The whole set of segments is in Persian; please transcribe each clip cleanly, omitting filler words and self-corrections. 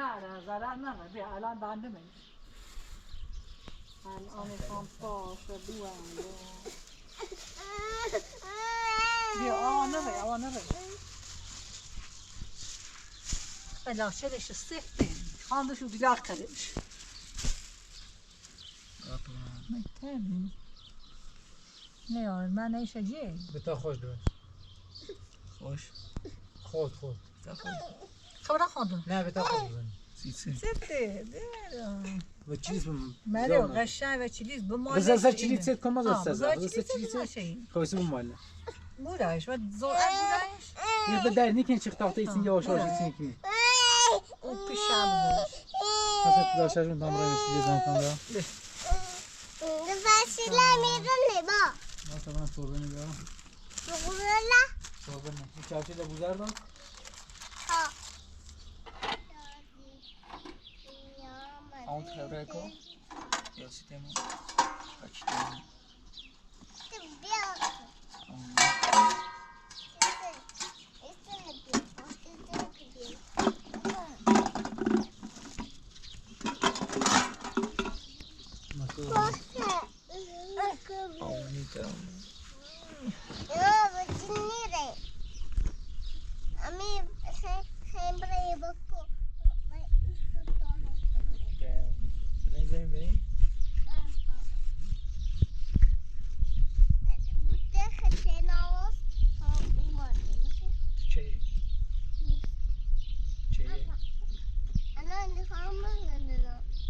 نه زدن نه الان بنده میشه الان میخوام باشه بوانده بیا آقا نره بلاشرش سفته خاندشو دیگر کردش میتونی نه یار من نیشه جی بتا خوش دوست خوش خود خبره خواندم نه بتا خوش دوست سفته و چیز مريو غشاي وتشيليز بمال بزاف تشيليت سيت كوما زاد بزاف تشيليت كويس بمال مولاش وتزور مولاش يبدا دارني كاين شي خطاطي يسن يا واش يسن كي وبيشام خاصك تدار شاش من دامرين سيدي زان كوندا فاسلا میدونی با مثلا صوربني بیا شغلا صوربني چاچی ده بوزار داد اون خبره کو یا سیستم کاچتم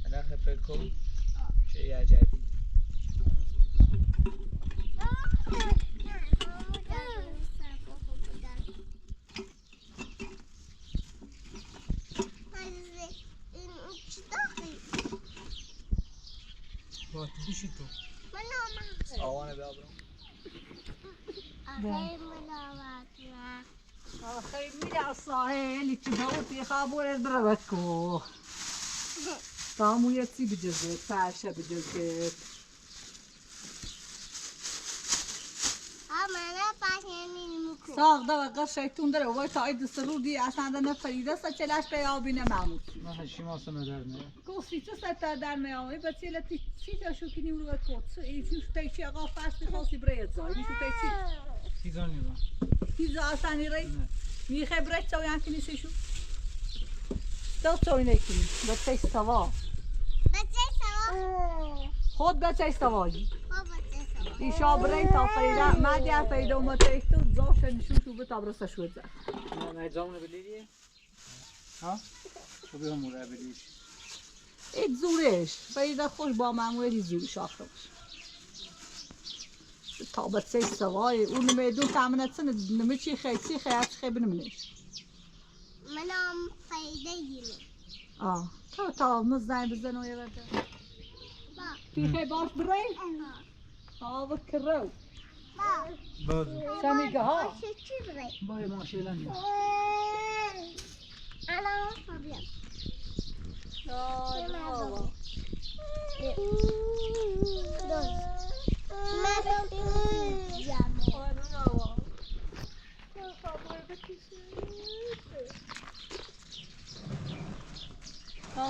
انا خبركم شيء عجيب وقت بشی تو آوانه بابرم آخي ميلي الصاهل يتبعوا في خابور الدربكو طعمو يتي بجزت فاشة بجزت ساق ده وقر شیطون داره وای تا اید سرور دی اصلا ده نفریده سا چلاش بیابینه معمول ما شي ما سمع درنا گوشی تو ستار در میامونی بچه لطی چی تا شو کنی رو بکوت سو ایشو تایچی آقا فصل خاصی برای زای ایشو تایچی سيزوني با هیزا اصانی ری میخه برای چاوی هم کنی سیشو تو چاوی نکنی بچه سوا خود بچه سوایی ایشا برای تا فریده مدی فریده و متایک تو زاش نشون تو به تابرسه شود زد ما جامونه بلیدی ها شو بهم مورا بلیش اید زورش فریده خوش با معمولی زورش آخه باش تا بچه سوایی اون میدون تامنت سن نمی چی خیلی خیلی بنمونش منم فایده گیرم تا مزدن بزن و یه بده خیلی باش برای آب کرو باز سمیگه ها چی برای بای ماشیلا نی الان فابیا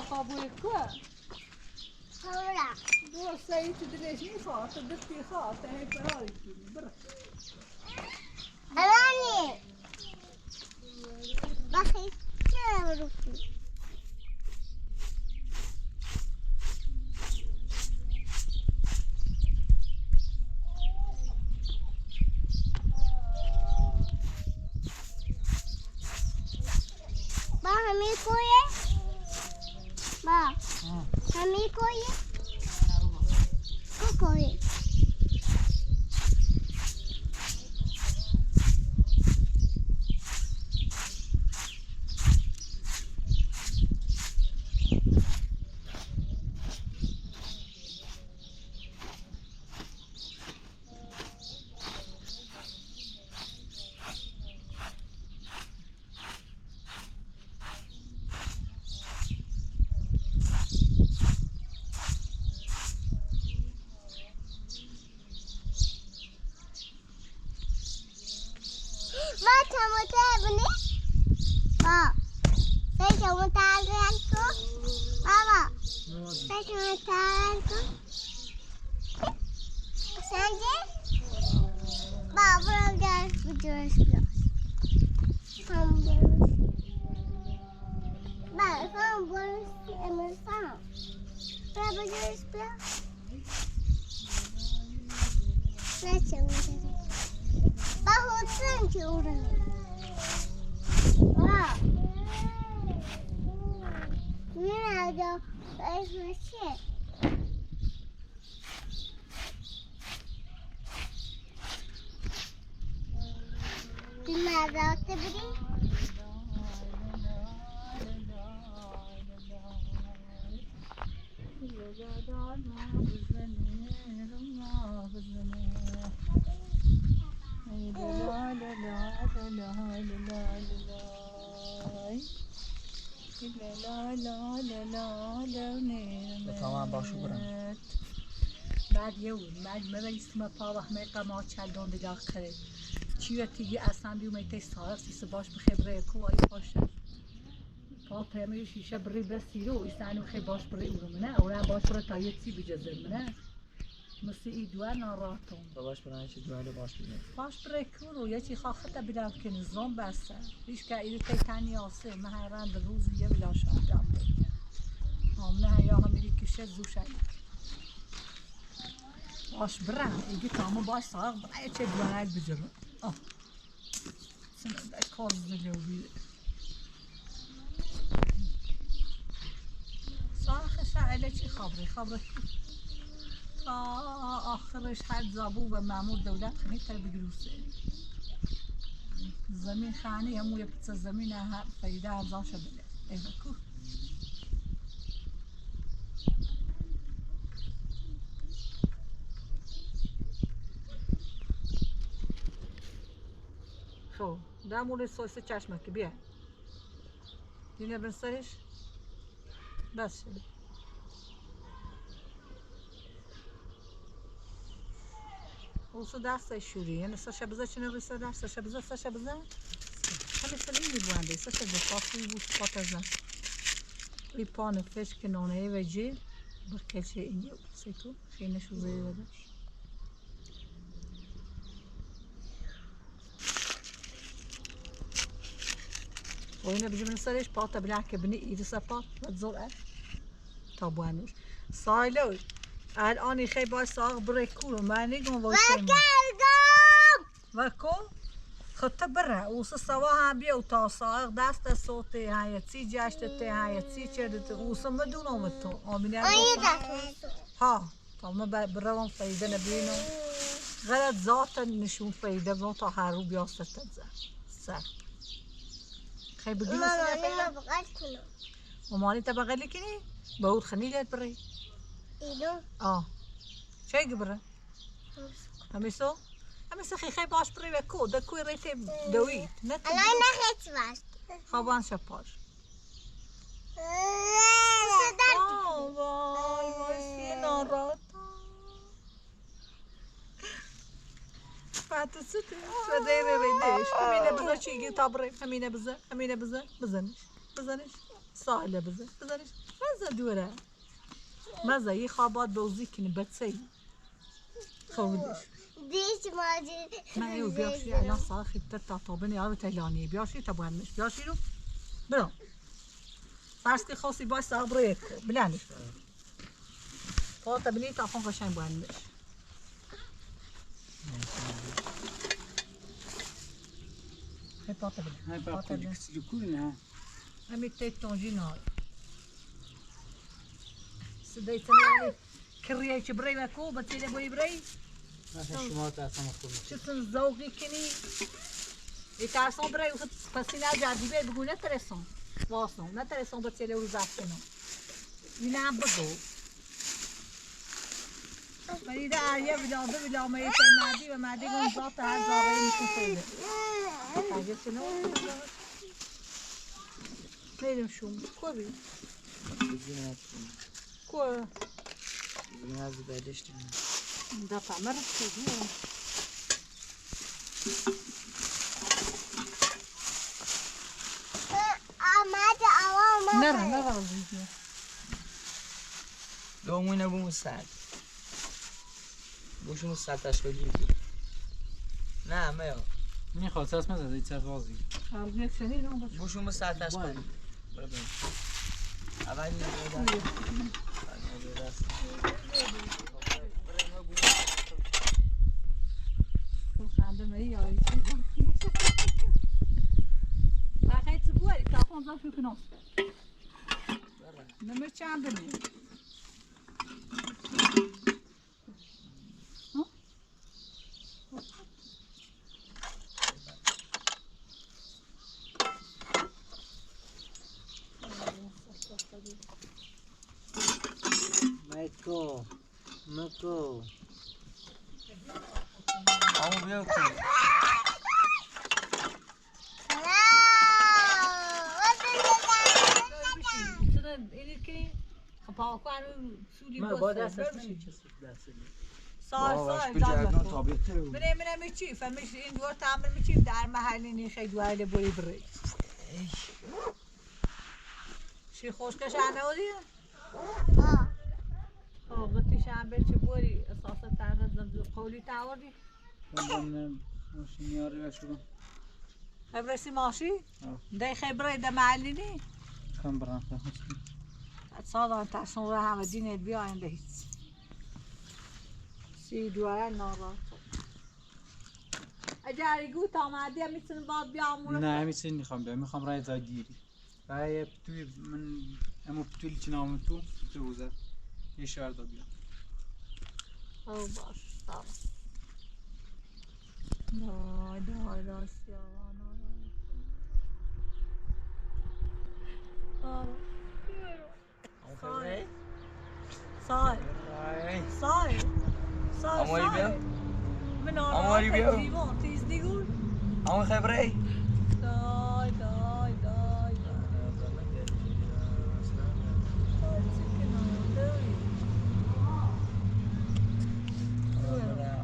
خوابوی که هورا دو سعی تو دلش میخواد تو دستی خواد تا هی فراری کنی برو الانی بخی چرا بروکی با همی کویه با همی کویه کویه با چموته بنی با چموته Saçımı tararım. Sence? Baba gel gidiyoruz biraz. Tam burası emirsan. Baba gidiyoruz biraz. Saçımı. Bak oturun ki oraya. Bak. Nerede? Esmeşe. Nerede oturayım? تمام باشو برم بعد یه بعد مبلیستم پا و میقا ما چندان دیگر کرد چی تیگی اصلا بیوم تی سال سیس باش بخبره کوای باشه پا پیمی شیشه بری بسیرو ایستانو خی باش بری اورمنه اورا باش بره تا یه تی بجزر منه مثل ای دوار ناراتون باش برای چی دوال باش بزن باش بره کورو یه چی خاخته بیدم که نظام بسته هیچ که ایدو تی تنی آسه مهرند روز یه بلا شام دام بگه آمنه یا همیری کشه زوشه باش برم ایگه تامو باش ساق برای چه دوارک بجرم سنه ده کاز دلیو بیده ساخش علی چی خبری تا آخرش حد زابو و مامور دولت خنی تر بگروسه زمین خانی همو یه پتس زمین ها فایده ارزاشه بده ایوه کو خب در مورد سویس چشمک بیا دینه بنسرش بس شد اوسو دست شوری یعنی ساشا بزا چنه بسا دست ساشا بزا همه سلیمی بوانده ساشا بخافی بود پاتزن ای پان فش که نانه و جیل بکچه اینجا سیکو خینشو زیر بده و اینه بجمن سرش پاتا بلعه که بنی ایده سپا و تزور تا بوانوش سایلو الان خیلی باید ساق بریکو من نگم وای وکو خطه بره اوسه سوا هم بیا و تا ساق دست صوتی هایتی جشتی هایتی چردت اوسه مدونم تو آمینه ها تا ما بروم فایده نبینم غلط ذات نشون فایده بون تا هر رو بیاسته تزه سر خیلی بگی مثلا فایده مامانی تا بغلی کنی باود خنیلت بری ایدو چه بره؟ همیسو؟ همیسو خیلی باش بری و کو دکوی ریت دوید نه تو الان نخیت باش خوابان شپاش وای سی نارات فاتو سوتی شده ریدش همینه بزا چیگی تا بری همینه بزا بزنش ساحله بزنش مزه دوره مزه یه خوابات بوزی کنی بچه خودش دیش ماجی من ایو بیاشی الان ساخی تا تابنی آب تهلانی بیاشی تا بوانش بیاشی رو برو فرض که خواستی باش ساق برو بلندش تا بلی تا خون قشنگ بوانش خیلی پاتا بلی های با خودی کسی رو کوری نه همی تیت تونجی نار سدای تنیانی کریه چه بری وکو بطیله بوی بری مثلا شما تا اصلا خوبی چطور ذوقی کنی ایترسان برای خود پسینه جدیبه بگو نترسان واسون نترسان بطیله رو زفت کنم اینه هم بگو فریده عریه بلا مایه مردی و مردی گون ذات هر زاغه میشون خیده تاگه کنه میرم شوم کو بی؟ کو؟ بزنی از بدشتی دفعه مرد شدی آمد آوام نره ویدیو دومونه بوم سر بوشون سرتش بگیری نه میا میخواد اسم از این بازی خرجت شنید اون بود بوشون سرتش بگیری برو بریم اولی بودن خنده می یاری بخیر تو بوری تا خونزا شو کنم نمر چند بنی مایکو مکو آمو بیا تو ما با دست نمیچسب دست سال منم میچی فهمیش این دور تعمل میچی در محلی نی خیلی دوایل بوی بری چی خوشکش انودی قوتی شنبه چه بوری اساسا تنها زمزو قولی تعوردی من ماشین یاری شروع خبرسی ماشی دی خبره ده محلی نی کم برام صادان تحسن رو همه دینت بیاین ده هیچ سی دوایل نارا اگر گوت آمدی هم میتونم باید بیامونه نه میتونی میخوام بیام میخوام رای زای دیری رای توی من امو توی چنام تو بوزه یه شهر دا بیام او باش تمام دای سیاوانا خبره سای آماری بیا من آماری بیا. دیوان تیز دیگون آمو خبره دای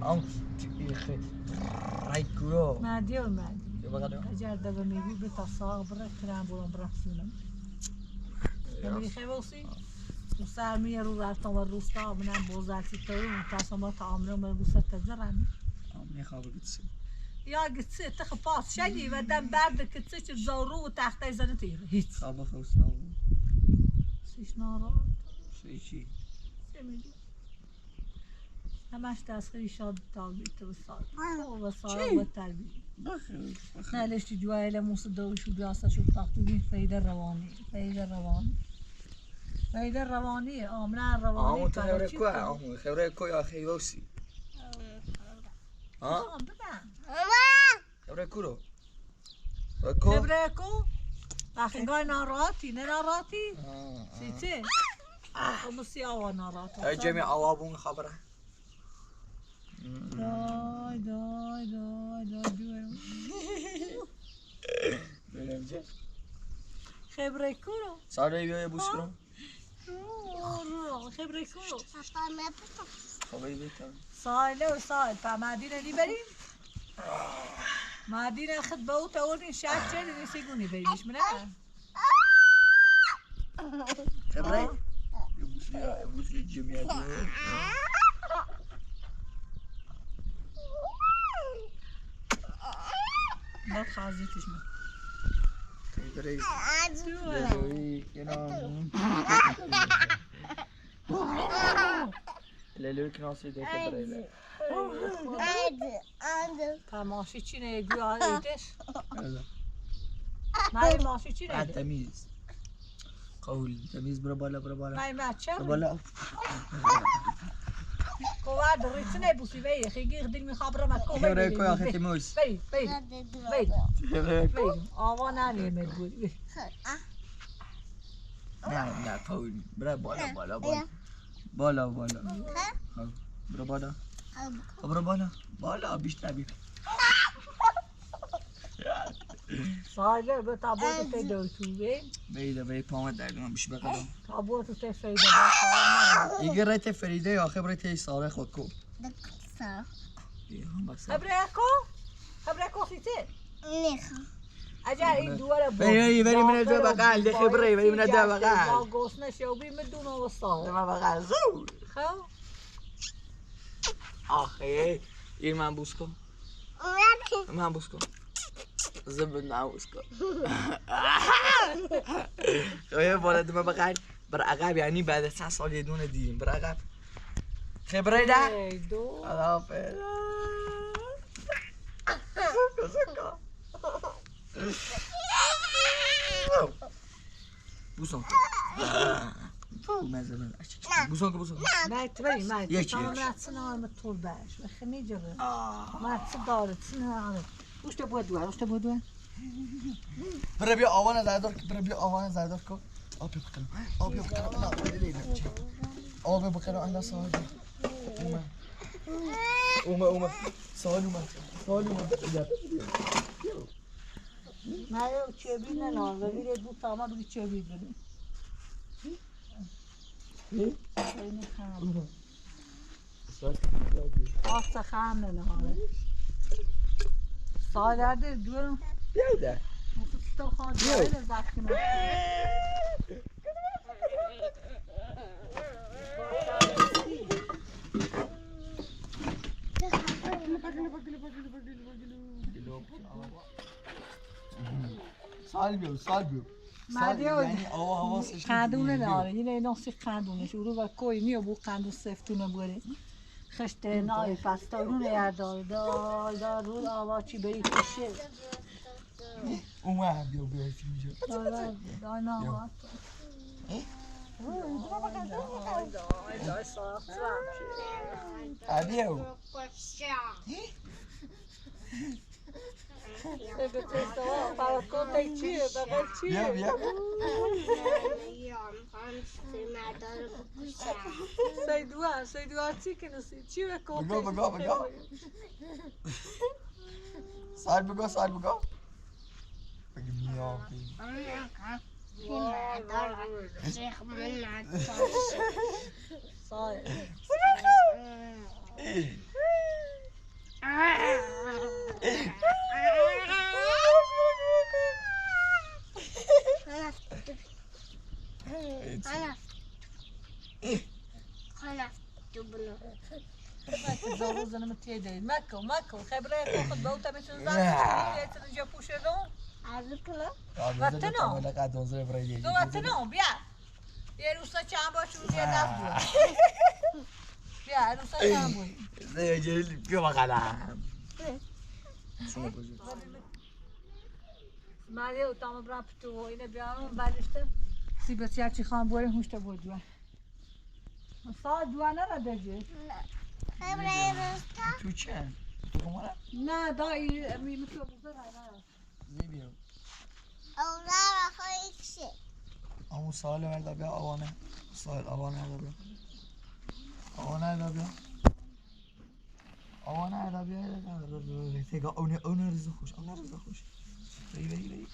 آم رای کورو مادی و مادی یه بقدر اگر دبا میگو به تصاق برد ترام برام برقصونم نمیری خیلی و سرمیه رو رفتم و روستا منم بوزاتی ترون تصمیم تعامل و گوشت تزرن میخوام بگیرم یا گتسه تخ پاس شدی و دم برد کتسه چه زارو و تخته زنه تیره هیچ خواب خوستم سیش نارا چی سمیدی همش تسخیری شاد تابی تو سال و سال و تربیه نه لشتی جوایل موسى دوش و بیاسته شو تاختوگی فایده روانی آمنه روانی آمو خبره کو آمو خبره کو یا خیوسی ها بدم خبره کورو خبره کو اخیگاه ناراتی نه ناراتی سیچه اما سیاوا ناراتی ای جمعی آوابون خبره دای جویم بلنجه خبره کو رو ساده بیا بوس کنم خبره کو رو خبری بیتم سال پا مدینه دی بریم مدینه خد به او تاوردین شهر چه دیدی سیگونی بریمش منه خبره بوسی جمعیت نه خازیتش من خبره لالوی کنام لالوی کناسی ده خبره پا ماشی چی نه گویا ایدش مای ماشی چی نه تمیز قول تمیز برو بالا مای بچه برو بالا کواد ریتنه بوسی وی خیلی دل میخواب را مکو خبره کو یا خیلی موس بی خبره کو آوا نانیمه بود نه قول برو بالا برو بالا بیشتر بی ساله به تابوت ته دوتوه بی پامت درگم بیش بقدم تابوت ته فیده با ایگه رایت فریده یا خبره ساره خود کو خبره کو سیته اگر این دوره بری من ادو بقال ده خبره بری من ادو بقال با گوسنه شوبی مدونه و صار ده بقال زو خب آخه این من بوس کن من بوس کن زبد نبوس کن خب بالا ده بقال بر عقب یعنی بعد از 3 سال یه دونه دیدیم بر عقب خبره ده دو خداحافظ بوسون بوسون نه تبری ما یکی تمام راتسن آرم طول باش خمی جبه ما تصدارت سنه وش تبودو برا بیا آوان زردار برا بیا آوان زردار کن آبی بکنم نه آبی بکنم الله سوال اومد سوال اومد نه چه بی نه و میره دو تاما بگی چه بی داریم اینی خام آسا خام نه حاله ساده دو بیاده تو خواهد داره زخم سال بیو یعنی حواسش قندونه داره یه ناسی قندونه شروع و کوی میو بو قندون سفتونه بوده خشته نای فستانون یردار دار رو آوا چی بری کشه اومد بیو فیلم جو دار نامات دار ساخت بیو بیا سیدوار چی کنوسی چی بکن بگو سال بگو بگی میابی زنم تیده مکو خبره خود باوتا میتونه زن چیزی پوشه رو وقتنو دو وقتنو بیا یه روستا چند باشه رو یه دست بیا روستا چند باشه بیا بقلم مالیه تمام برام تو اینه بیارم بعدشته سی بسیار چی خواهم بوره هوشته بود دوه ساعت دوه نرده تو چند؟ تو کماره؟ نه دایی میتونه بوده زیبیو اولا خواهی کشه همون سال ورده بیا آوانه سال آوانه هرده بیا آوانه هرده بیا تگه اونه رزا خوش بری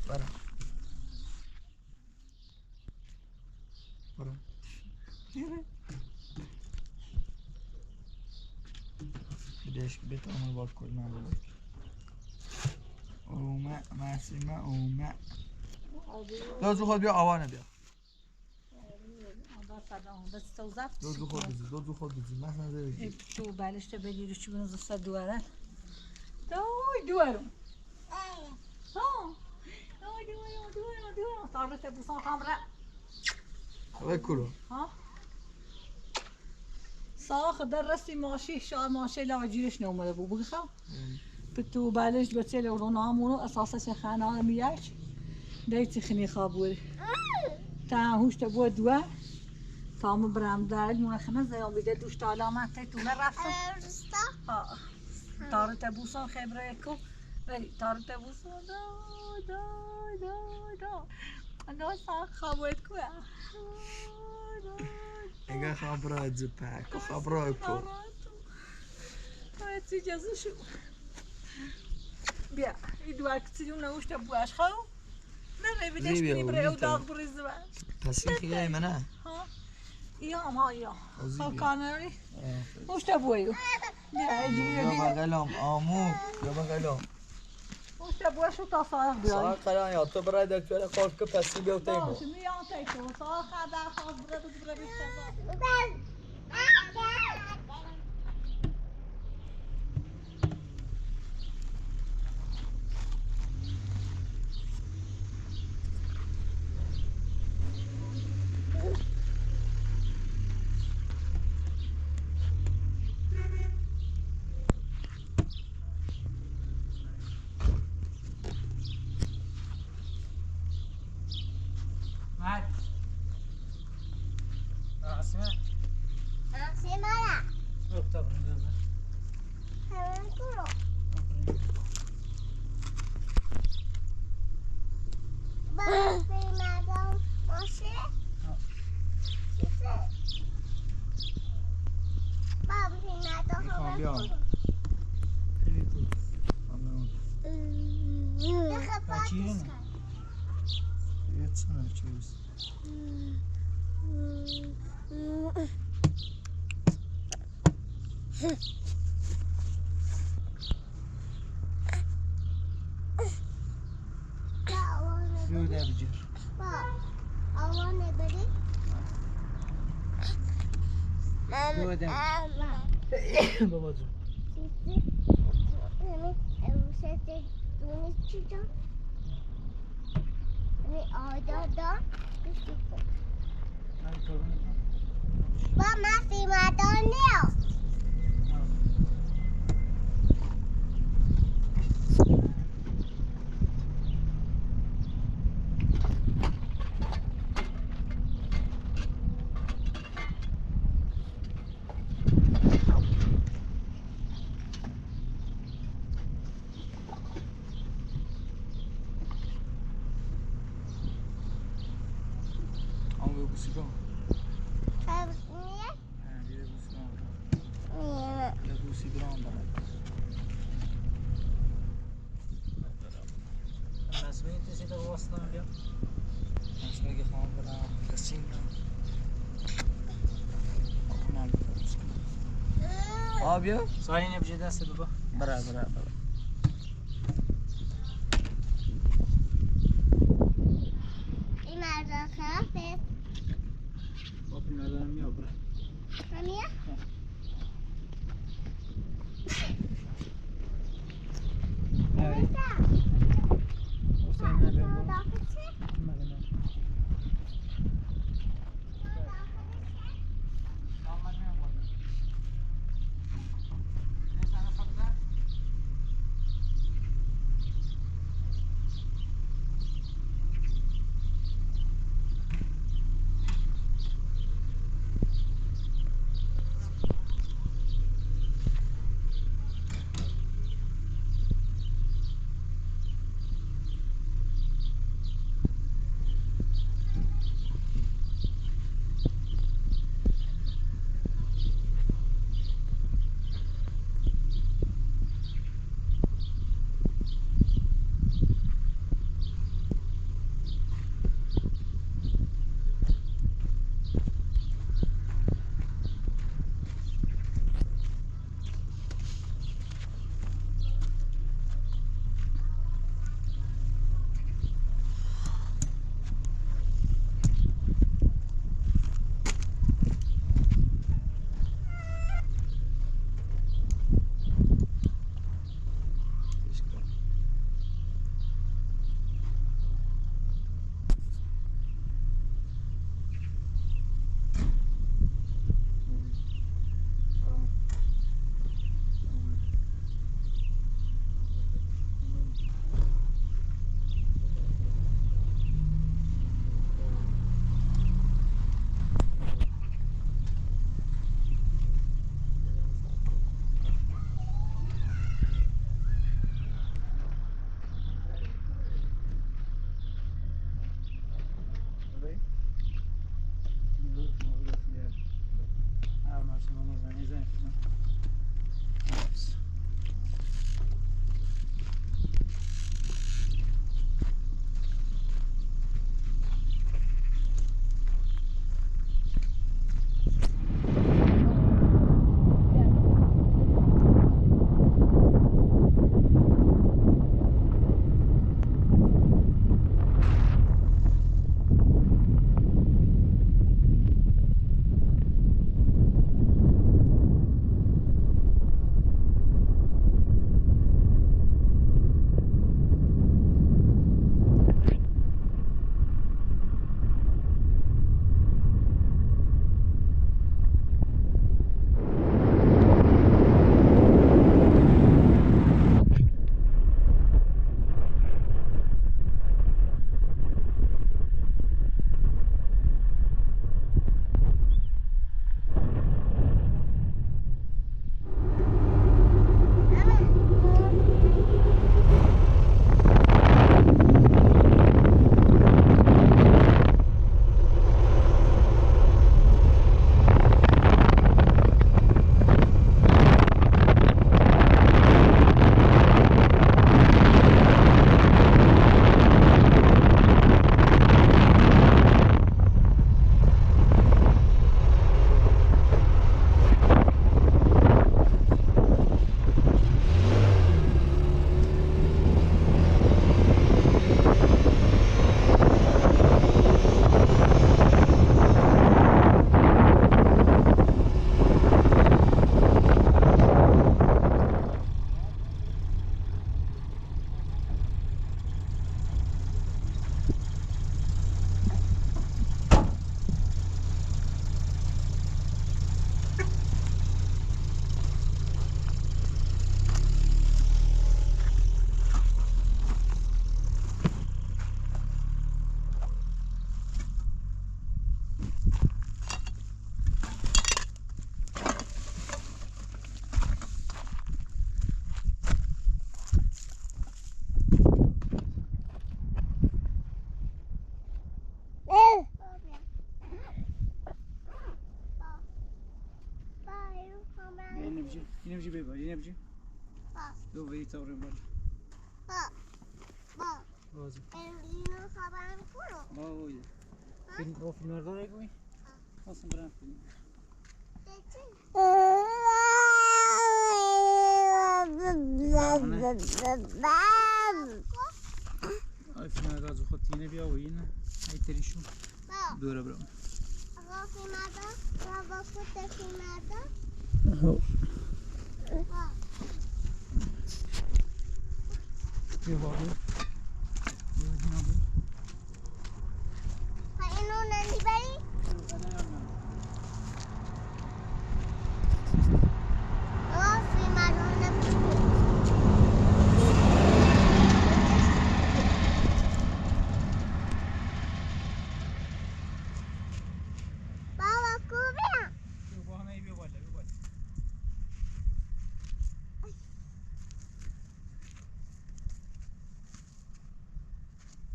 برا بدهش بیت آمر باد کل من اومه مرسیمه اومه دو خود بیا آوانه بیا دو خود بزی مثلا زیر تو بالشته بگیری چی بنو زسته دواره دوارم دوارم تارته بوسان خامره اوه کلو ساخ در رستی ماشی شار ماشی لاجیرش نومده بود بخوام بتو بالش بتسل ورونامونو اساسش خانه میاش دیتی خنی خابور تا هوش تبو دوا تام برام دال مون خمس زيوم بده دوش علامات تو رفت تارت بوسان خبره کو ولی تارت بوسان دا انا ساخ خابورت کو اگه خبرات زپاک خبرات کو چی جزو شو بیا ایدو اکسیون نوشت بواش خو نه بدش کنی برای او داغ بریزه پس این خیلی منه یا هم یا عزیزی. کانری مشت بویو بیا اجی یا بغلم آمو یا بغلم مشت بوی شو تا ساق بیای ساعت قرار یا تو برای دکتر خود که پسی بیوتیم باش میان تیکو ساق در خواست برد بیشتر مات اسمع سیمارا اكتب رنجزة همه برو بابا سیمارا باشه بابا سیمارا میخوام بیام خیلی خوب چیه یه چنه چیز بیو ده بجیر آوانه بری بیو ده بابا جون با من سیمادانیو آمو بگو سیگا نیه دیده بو سیگا نیه دیده بو سیگا الناس وين تسيد الوسطى اليوم اسمه که خواهم برم کسیم آبیا صايرين بجي داسة بابا برا برا برا این مرد خرافه وفي المدام يوبرا همیه وصلنا اليوم المدام دو وی توریم بالا با بازی اینو خبر کنم با اوی فیلم با فیلم مردان گوی خواستم برم فیلم آی فیلم مردان زو خود تینه بیا و اینه ای تریشو دوره برام آقا فیلمردا آقا فوت فیلمردا بیا بابی بیا دینا بیا اینو نمیبری آقا فیلمردا نمیبری بابا کوبیا بیا با همه بیا بالا بیا بالا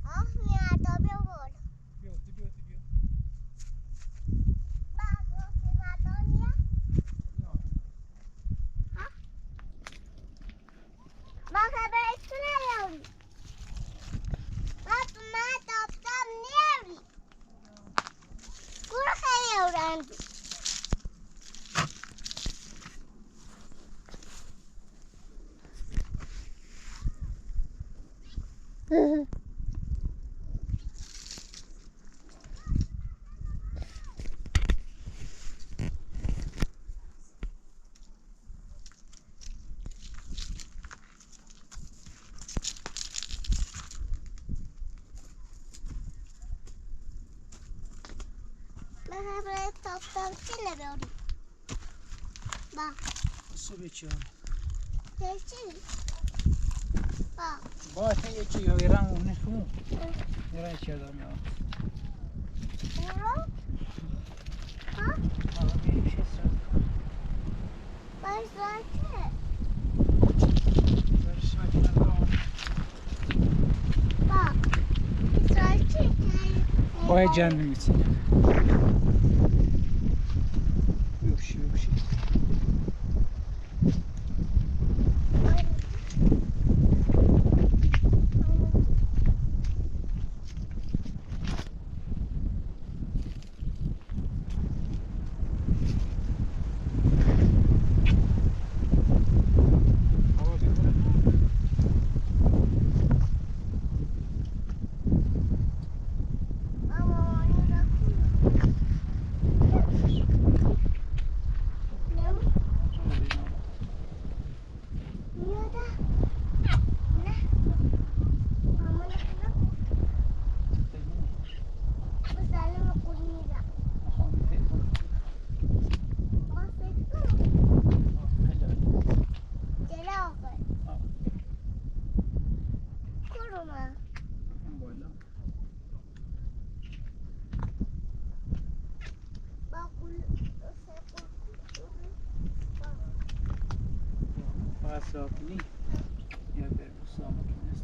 آقا فیلمردا بیا بالا بیا بیا بیا بابا فیلمردا نیا با خبرش نیاری بابا من دفتم نیاری گروه خیلی اورندی من خبرش دفتم چی نیاری با سو بچه چی با با تا یکی یا ایران اونه خمو ایران چه دارم یا برو ها آقا میشه سر باش چه برش مکنه دارم با چی بای جان میتینه یوشی یوشی آقا بیا برم ساکنی یا به ساکنی است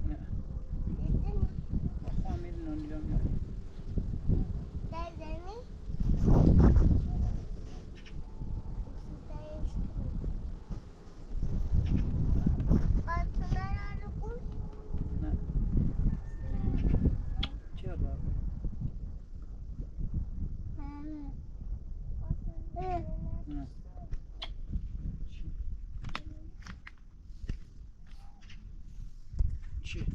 نه بخواه میدن اونجا میاد نه چرا نه چی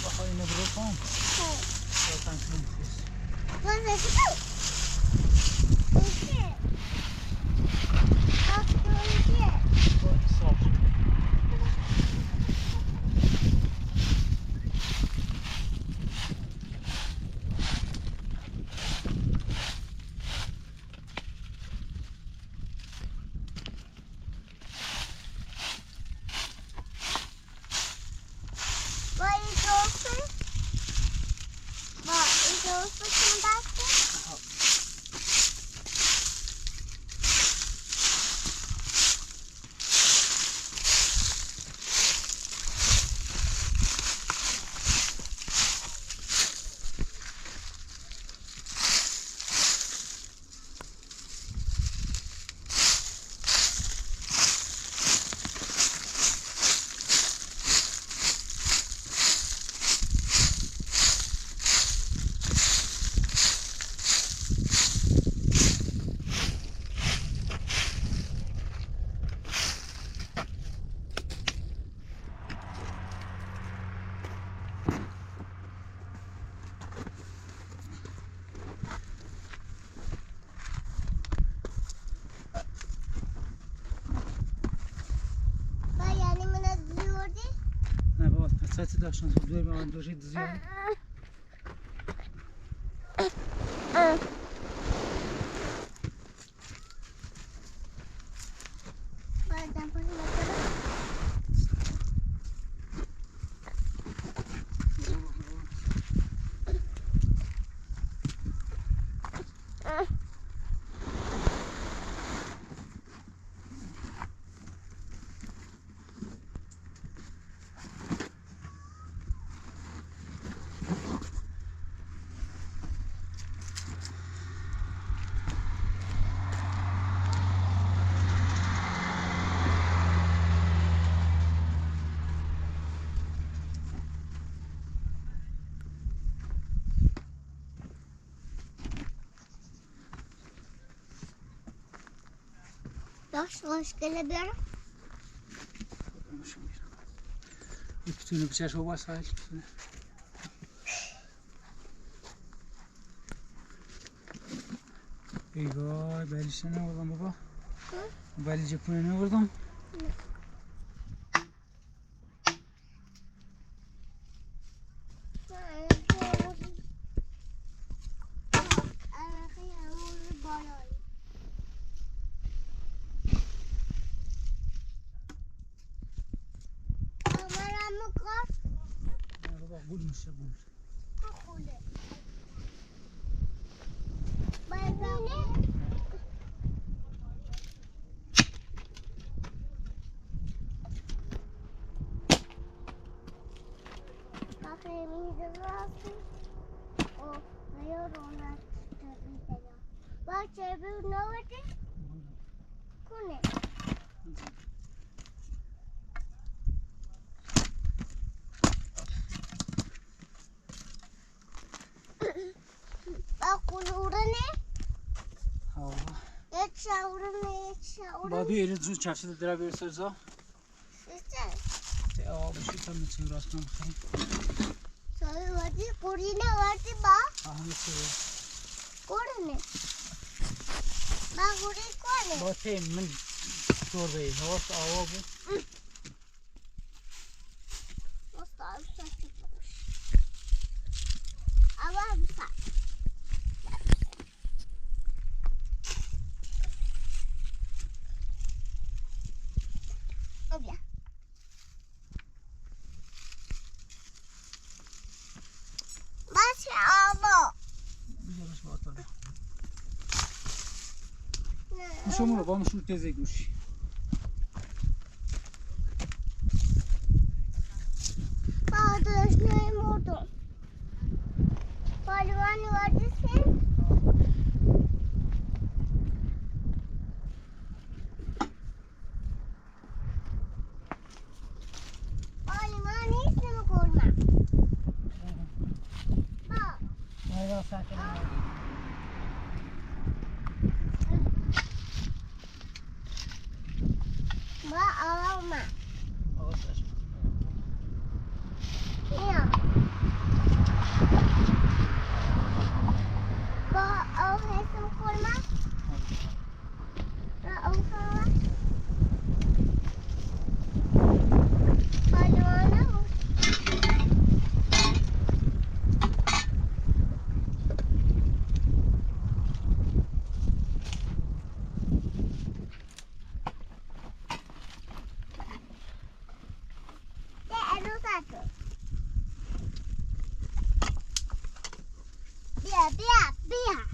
بخواه اینو برو کن بخواه کنم Ba, ito, Saçı da şans oldu. Ben de şey diziyorum. Hoş gelebilirim. Bütünü bir şey var sahil. Eyvah, belişe ne oldu baba? Beli cepine ne vurdum? Baba bulmuş ya bulmuş. Bak çevir ne oldu? Bu ne? Bak bunu ne? Hava. Et şavru. Baba bir elin su çarşıda dira bir sözü. İşte. Abi şu tam için rastlam bakayım. Sonra vardı, kurine vardı bak. Aha nasıl ya? Kurine. Bak kurine kurine. Bakayım ben soradayım. Havası hava bu. Nasıl abi saçmalmış. Ama bir saç. Obya. Başka ama. Güzelmiş bu atalım. Şu mu? Bana şunu teze gitmiş. Arkadaşlarım oldu. Balvan vardı sen. Balvan ismi koyma. Bak. Hayır sakin ol. Bak alma. Hava saçma. Ya. Bak al ismi koyma. Al koyma. Balvana mı? Bia.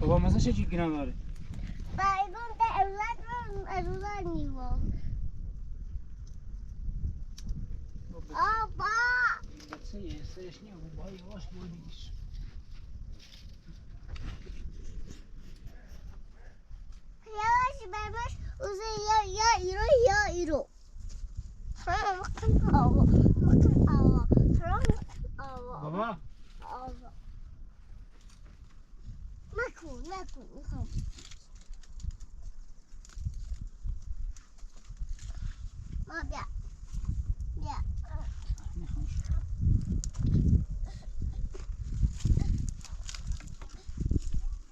Baba masa şey günah var. Baikon tak erat ni wong. Apa? سرش نیه و بایی واش بودیش Yavaş bebeş uzun ya iro. Sonra bakın hava. Sonra hava. بابا Hava. Nakun. Baba. Ya.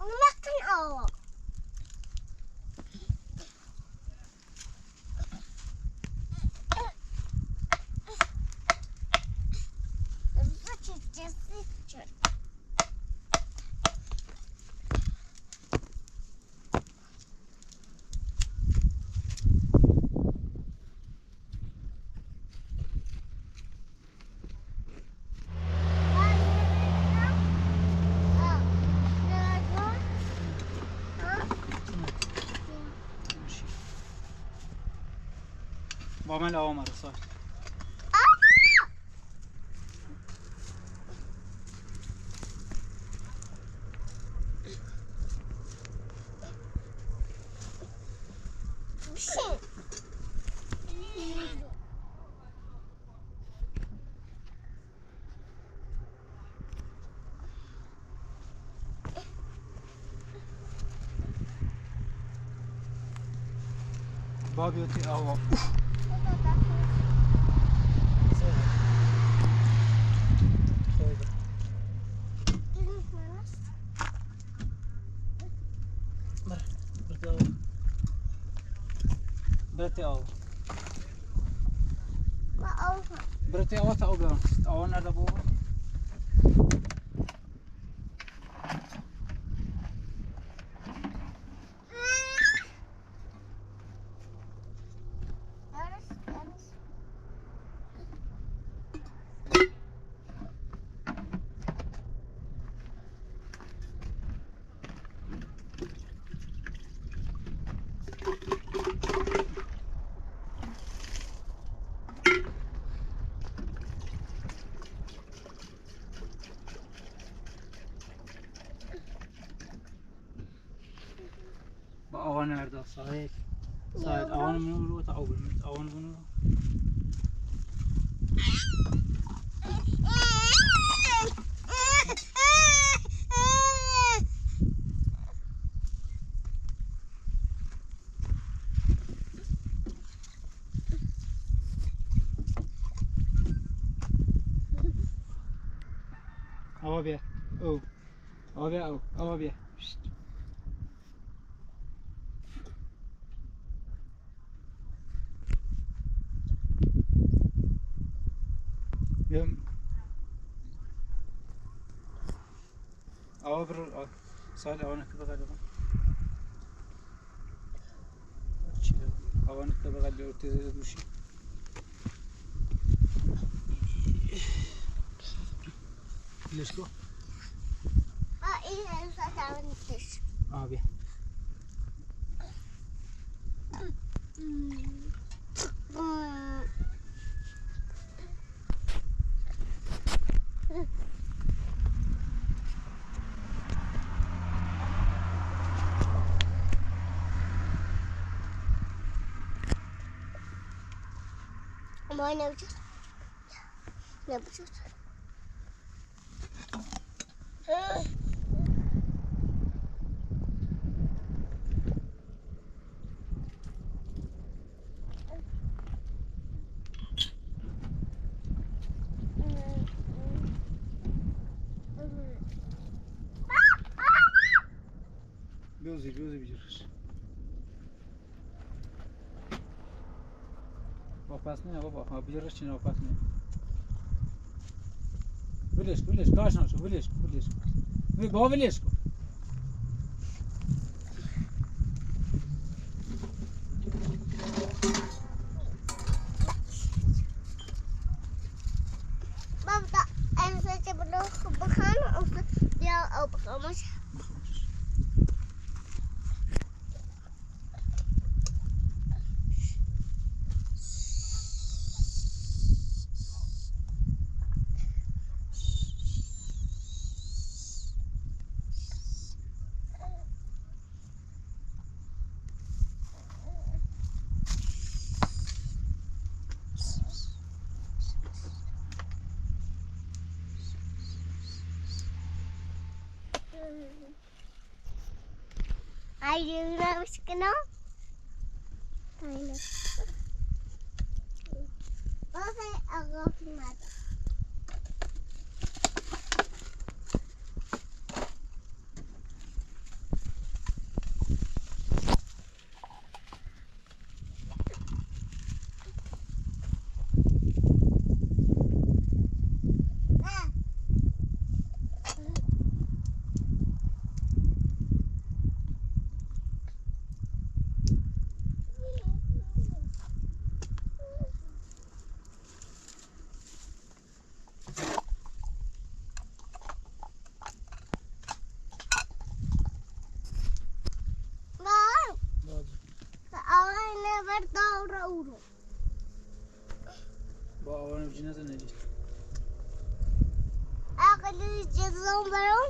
Bakın hava. با من آوا مرا صار بابیوتی آوا برتی آوا تا آوا آوا نرده بابا با آوا نرده صاحب آوان منو رو تا آوان منو آوا بیا او آوا بیا آوا برو سال آوان که بغل آوان که بغل ارتده دوشی ليش كو؟ إيه أنا نتش. بيا. ما نوجد. بيوزي بيجرش. وفاسني بابا بيجرش شنو وفاسني. بلش كاش نشو بلش. بابا بلش. بابا أنا سأجيبله بخان يا أو بخامش. Ayuna mışkına. Aynen. Baba ağlatmadı. Uro. با آوان بجی نزن نجیست Akıllı cezam var.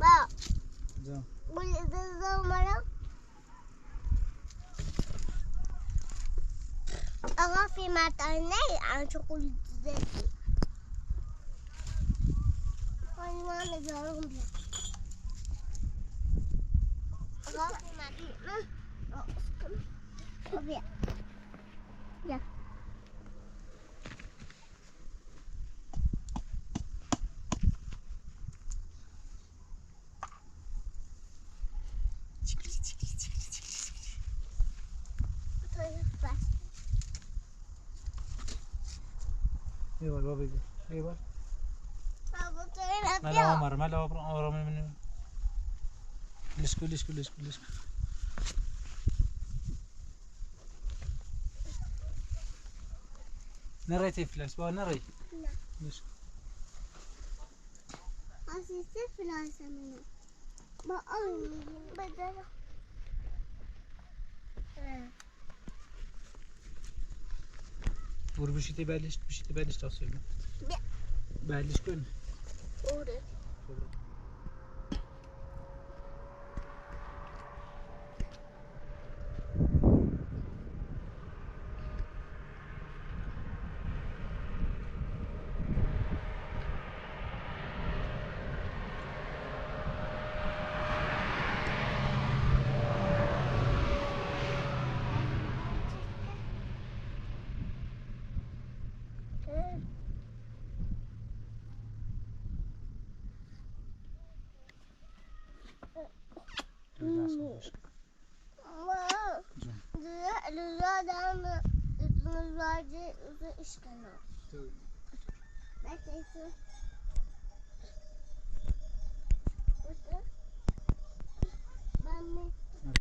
Bak. زن Bu cezam var. Aga في مطعمي عن شغل ذاتي. أنا ما نجارهم بيا. أغا في مطعمي. بيا. يا. ايوه بابا يقول ايوه Baba söyle مالا yapıyor. عمر مالا عمر من لسكو لسكو لسكو لسكو نري تفلس با نري لسكو Asiste flasamını. Bak almayayım. Bedava. ور بشيتي بالش تصوير بيا. بالش كن Orada. Ama rüyadan rüyacı işleniyor. Ben